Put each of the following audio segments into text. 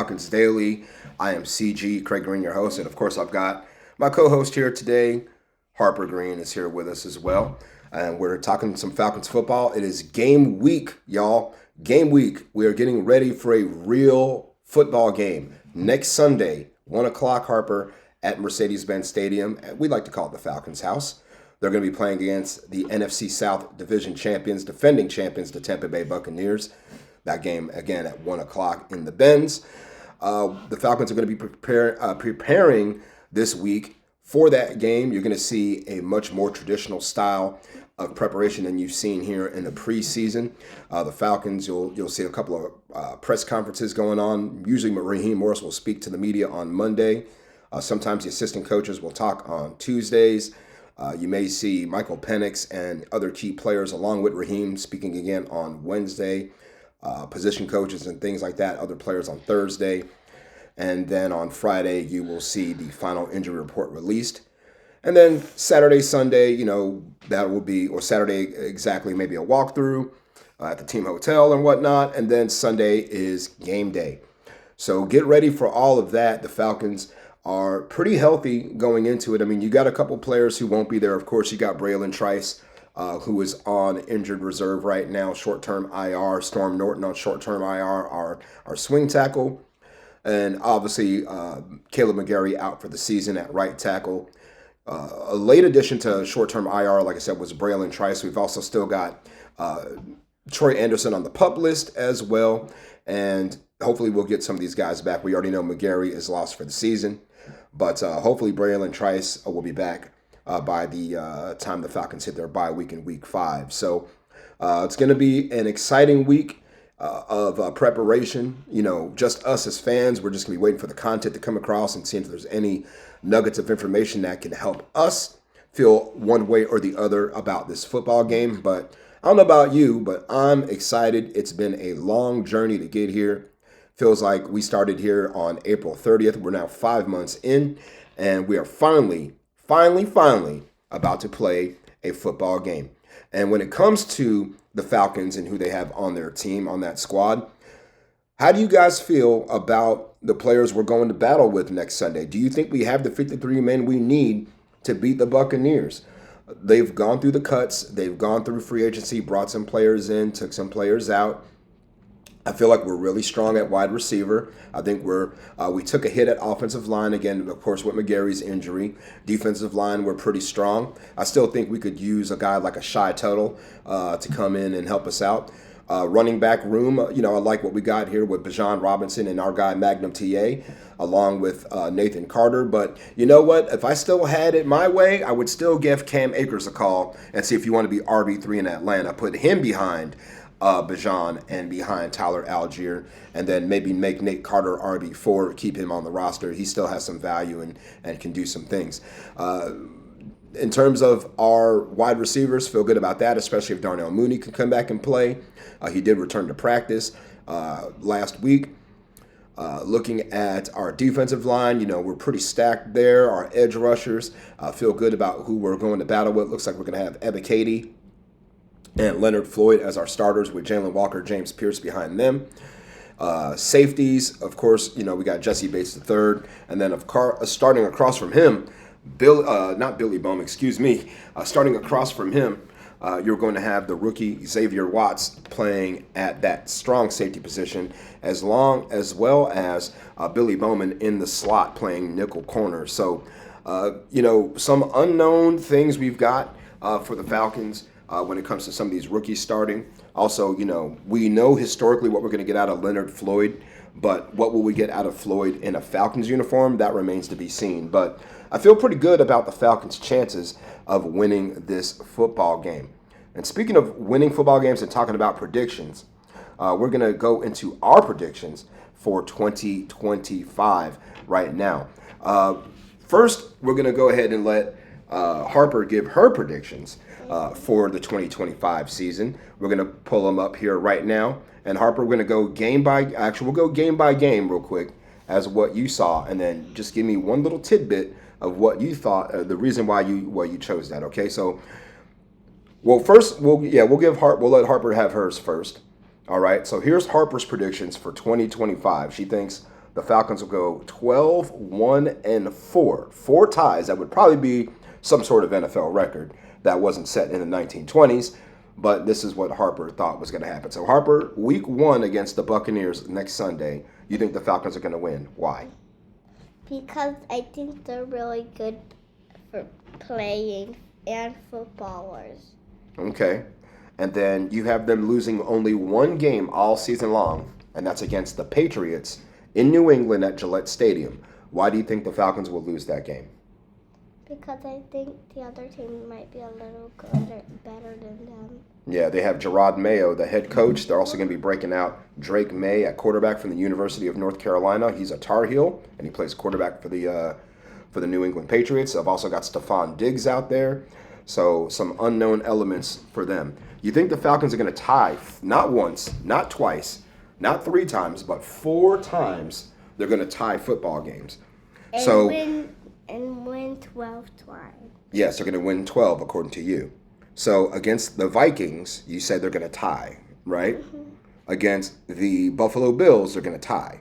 Falcons Daily. I am CG, Craig Green, your host. And of course, I've got my co host here today. Harper Green is here with us as well. And we're talking some Falcons football. It is game week, y'all. Game week. We are getting ready for a real football game next Sunday, 1 o'clock, Harper, at Mercedes-Benz Stadium. We like to call it the Falcons house. They're going to be playing against the NFC South Division champions, defending champions, the Tampa Bay Buccaneers. That game, again, at 1 o'clock in the Benz. The Falcons are going to be preparing this week for that game. You're going to see a much more traditional style of preparation than you've seen here in the preseason. The Falcons, you'll see a couple of press conferences going on. Usually Raheem Morris will speak to the media on Monday. Sometimes the assistant coaches will talk on Tuesdays. You may see Michael Penix and other key players along with Raheem speaking again on Wednesday. Position coaches and things like that, other players on Thursday. And then on Friday, you will see the final injury report released. And then Saturday, Sunday, that will be, or Saturday exactly, maybe a walkthrough at the team hotel and whatnot. And then Sunday is game day. So get ready for all of that. The Falcons are pretty healthy going into it. I mean, you got a couple players who won't be there. Of course, you got Braylon Trice, who is on injured reserve right now, short-term IR. Storm Norton on short-term IR, our swing tackle. And obviously, Caleb McGarry out for the season at right tackle. A late addition to short-term IR, like I said, was Braylon Trice. We've also still got Troy Anderson on the PUP list as well. And hopefully we'll get some of these guys back. We already know McGarry is lost for the season. But hopefully Braylon Trice will be back by the time the Falcons hit their bye week in week 5. So it's going to be an exciting week of preparation. Just us as fans, we're just going to be waiting for the content to come across and seeing if there's any nuggets of information that can help us feel one way or the other about this football game. But I don't know about you, but I'm excited. It's been a long journey to get here. Feels like we started here on April 30th. We're now 5 months in, and we are finally about to play a football game. And when it comes to the Falcons and who they have on their team, on that squad, how do you guys feel about the players we're going to battle with next Sunday? Do you think we have the 53 men we need to beat the Buccaneers? They've gone through the cuts. They've gone through free agency, brought some players in, took some players out. I feel like we're really strong at wide receiver. I think we took a hit at offensive line, again, of course, with McGarry's injury. Defensive line, we're pretty strong. I still think we could use a guy like a Shy Tuttle to come in and help us out. Running back room, I like what we got here with Bijan Robinson and our guy Magnum TA, along with Nathan Carter. But you know what? If I still had it my way, I would still give Cam Akers a call and see if you want to be RB3 in Atlanta. Put him behind Bijan and behind Tyler Algier, and then maybe make Nate Carter RB4, keep him on the roster. He still has some value and can do some things. In terms of our wide receivers, feel good about that, especially if Darnell Mooney can come back and play. He did return to practice last week. Looking at our defensive line, we're pretty stacked there. Our edge rushers, feel good about who we're going to battle with. Looks like we're going to have Ebiketie and Leonard Floyd as our starters, with Jalen Walker, James Pierce behind them. Safeties, of course, we got Jesse Bates III, and then starting across from him, not Billy Bowman, excuse me. Starting across from him, you're going to have the rookie Xavier Watts playing at that strong safety position, as well as Billy Bowman in the slot playing nickel corner. So, some unknown things we've got for the Falcons. When it comes to some of these rookies starting. Also, we know historically what we're going to get out of Leonard Floyd, but what will we get out of Floyd in a Falcons uniform? That remains to be seen. But I feel pretty good about the Falcons' chances of winning this football game. And speaking of winning football games and talking about predictions, we're going to go into our predictions for 2025 right now. First, we're going to go ahead and let Harper give her predictions for the 2025 season. We're going to pull them up here right now. And Harper, we're going to go game by game real quick as what you saw, and then just give me one little tidbit of what you thought, the reason why you chose that. Okay, so first we'll let Harper have hers first. All right, so here's Harper's predictions for 2025. She thinks the Falcons will go 12-1-4. Four ties. That would probably be some sort of NFL record that wasn't set in the 1920s. But this is what Harper thought was going to happen. So, Harper, week 1 against the Buccaneers next Sunday, you think the Falcons are going to win. Why? Because I think they're really good for playing and footballers. Okay. And then you have them losing only one game all season long, and that's against the Patriots in New England at Gillette Stadium. Why do you think the Falcons will lose that game? Because I think the other team might be a little better than them. Yeah, they have Gerard Mayo, the head coach. They're also going to be breaking out Drake May at quarterback from the University of North Carolina. He's a Tar Heel, and he plays quarterback for the New England Patriots. I've also got Stephon Diggs out there. So some unknown elements for them. You think the Falcons are going to tie, not once, not twice, not 3 times, but 4 times they're going to tie football games. And win 12 times. Yes, they're going to win 12 according to you. So against the Vikings, you said they're going to tie, right? Mm-hmm. Against the Buffalo Bills, they're going to tie.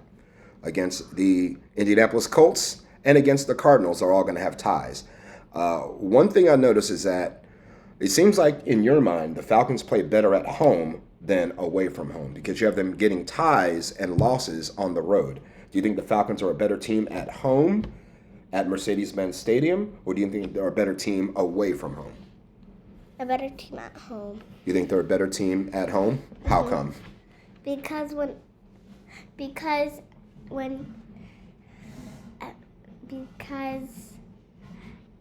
Against the Indianapolis Colts and against the Cardinals, they're all going to have ties. One thing I noticed is that it seems like in your mind, the Falcons play better at home than away from home because you have them getting ties and losses on the road. Do you think the Falcons are a better team at home at Mercedes-Benz Stadium, or do you think they're a better team away from home? A better team at home. You think they're a better team at home? How come? Because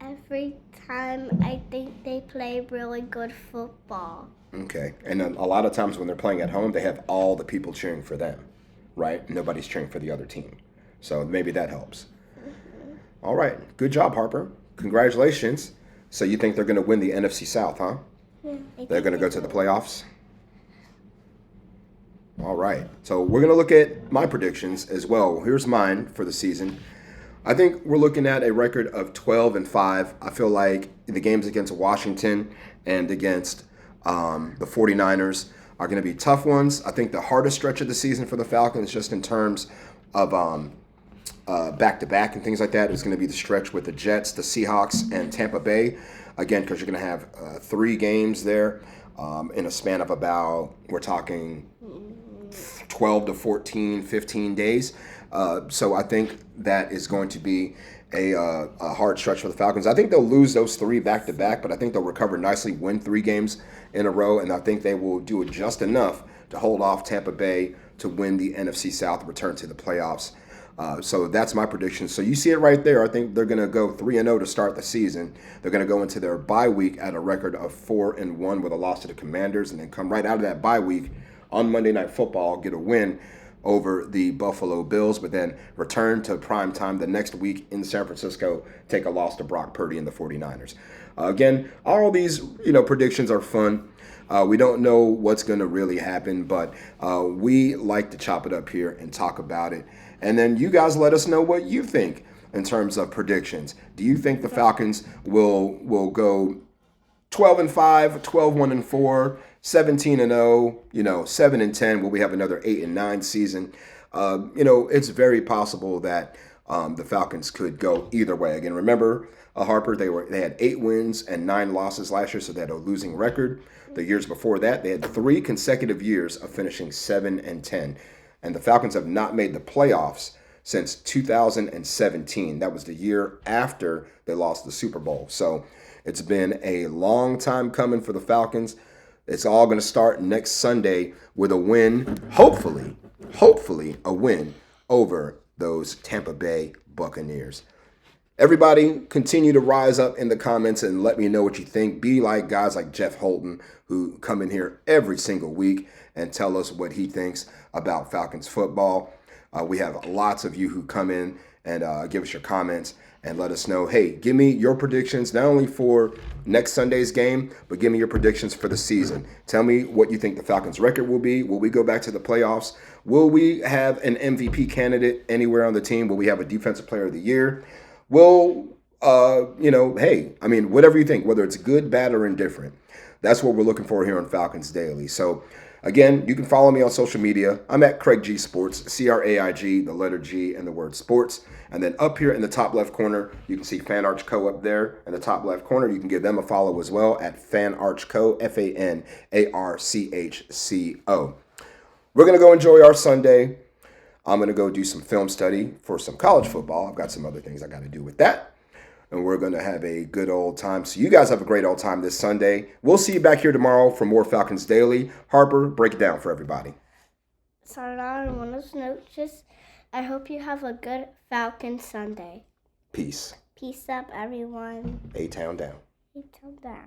every time I think they play really good football. Okay. And a lot of times when they're playing at home, they have all the people cheering for them, right? Nobody's cheering for the other team. So maybe that helps. Mm-hmm. All right. Good job, Harper. Congratulations. So you think they're going to win the NFC South, huh? Yeah, they're going to go to the playoffs? All right. So we're going to look at my predictions as well. Here's mine for the season. I think we're looking at a record of 12-5. I feel like the games against Washington and against the 49ers are going to be tough ones. I think the hardest stretch of the season for the Falcons, just in terms of back-to-back and things like that, is going to be the stretch with the Jets, the Seahawks, and Tampa Bay. Again, because you're going to have 3 games there in a span of about, we're talking 12 to 14, 15 days. So I think that is going to be a hard stretch for the Falcons. I think they'll lose those 3 back-to-back, but I think they'll recover nicely, win 3 games in a row, and I think they will do it just enough to hold off Tampa Bay to win the NFC South, return to the playoffs. So that's my prediction. So you see it right there. I think they're going to go 3-0 to start the season. They're going to go into their bye week at a record of 4-1 with a loss to the Commanders, and then come right out of that bye week on Monday Night Football, get a win over the Buffalo Bills, but then return to prime time the next week in San Francisco, take a loss to Brock Purdy and the 49ers. Again, all these predictions are fun. We don't know what's going to really happen, but we like to chop it up here and talk about it. And then you guys let us know what you think in terms of predictions. Do you think the Falcons will go 12-5, 12-1-4, 17-0, 7-10? Will we have another 8-9 season? It's very possible that the Falcons could go either way. Again, remember, Harper, they had 8 wins and 9 losses last year, so they had a losing record. The years before that, they had 3 consecutive years of finishing 7-10. And the Falcons have not made the playoffs since 2017. That was the year after they lost the Super Bowl. So it's been a long time coming for the Falcons. It's all going to start next Sunday with a win, hopefully a win over those Tampa Bay Buccaneers. Everybody, continue to rise up in the comments and let me know what you think. Be like guys like Jeff Holton, who come in here every single week and tell us what he thinks about Falcons football. We have lots of you who come in and give us your comments and let us know, hey, give me your predictions, not only for next Sunday's game, but give me your predictions for the season. Tell me what you think the Falcons' record will be. Will we go back to the playoffs? Will we have an MVP candidate anywhere on the team? Will we have a Defensive Player of the Year? Well, whatever you think, whether it's good, bad, or indifferent, that's what we're looking for here on Falcons Daily. So Again, you can follow me on social media. I'm at Craig G Sports, CRAIG, the letter G, and the word sports. And then up here in the top left corner, you can see Fan Arch Co. up there. In the top left corner, you can give them a follow as well at Fan Arch Co. FANARCHCO. We're going to go enjoy our Sunday. I'm going to go do some film study for some college football. I've got some other things I got to do with that. And we're going to have a good old time. So you guys have a great old time this Sunday. We'll see you back here tomorrow for more Falcons Daily. Harper, break it down for everybody. Started out on one of those notes. I hope you have a good Falcon Sunday. Peace. Peace up, everyone. A-Town down. A-Town down.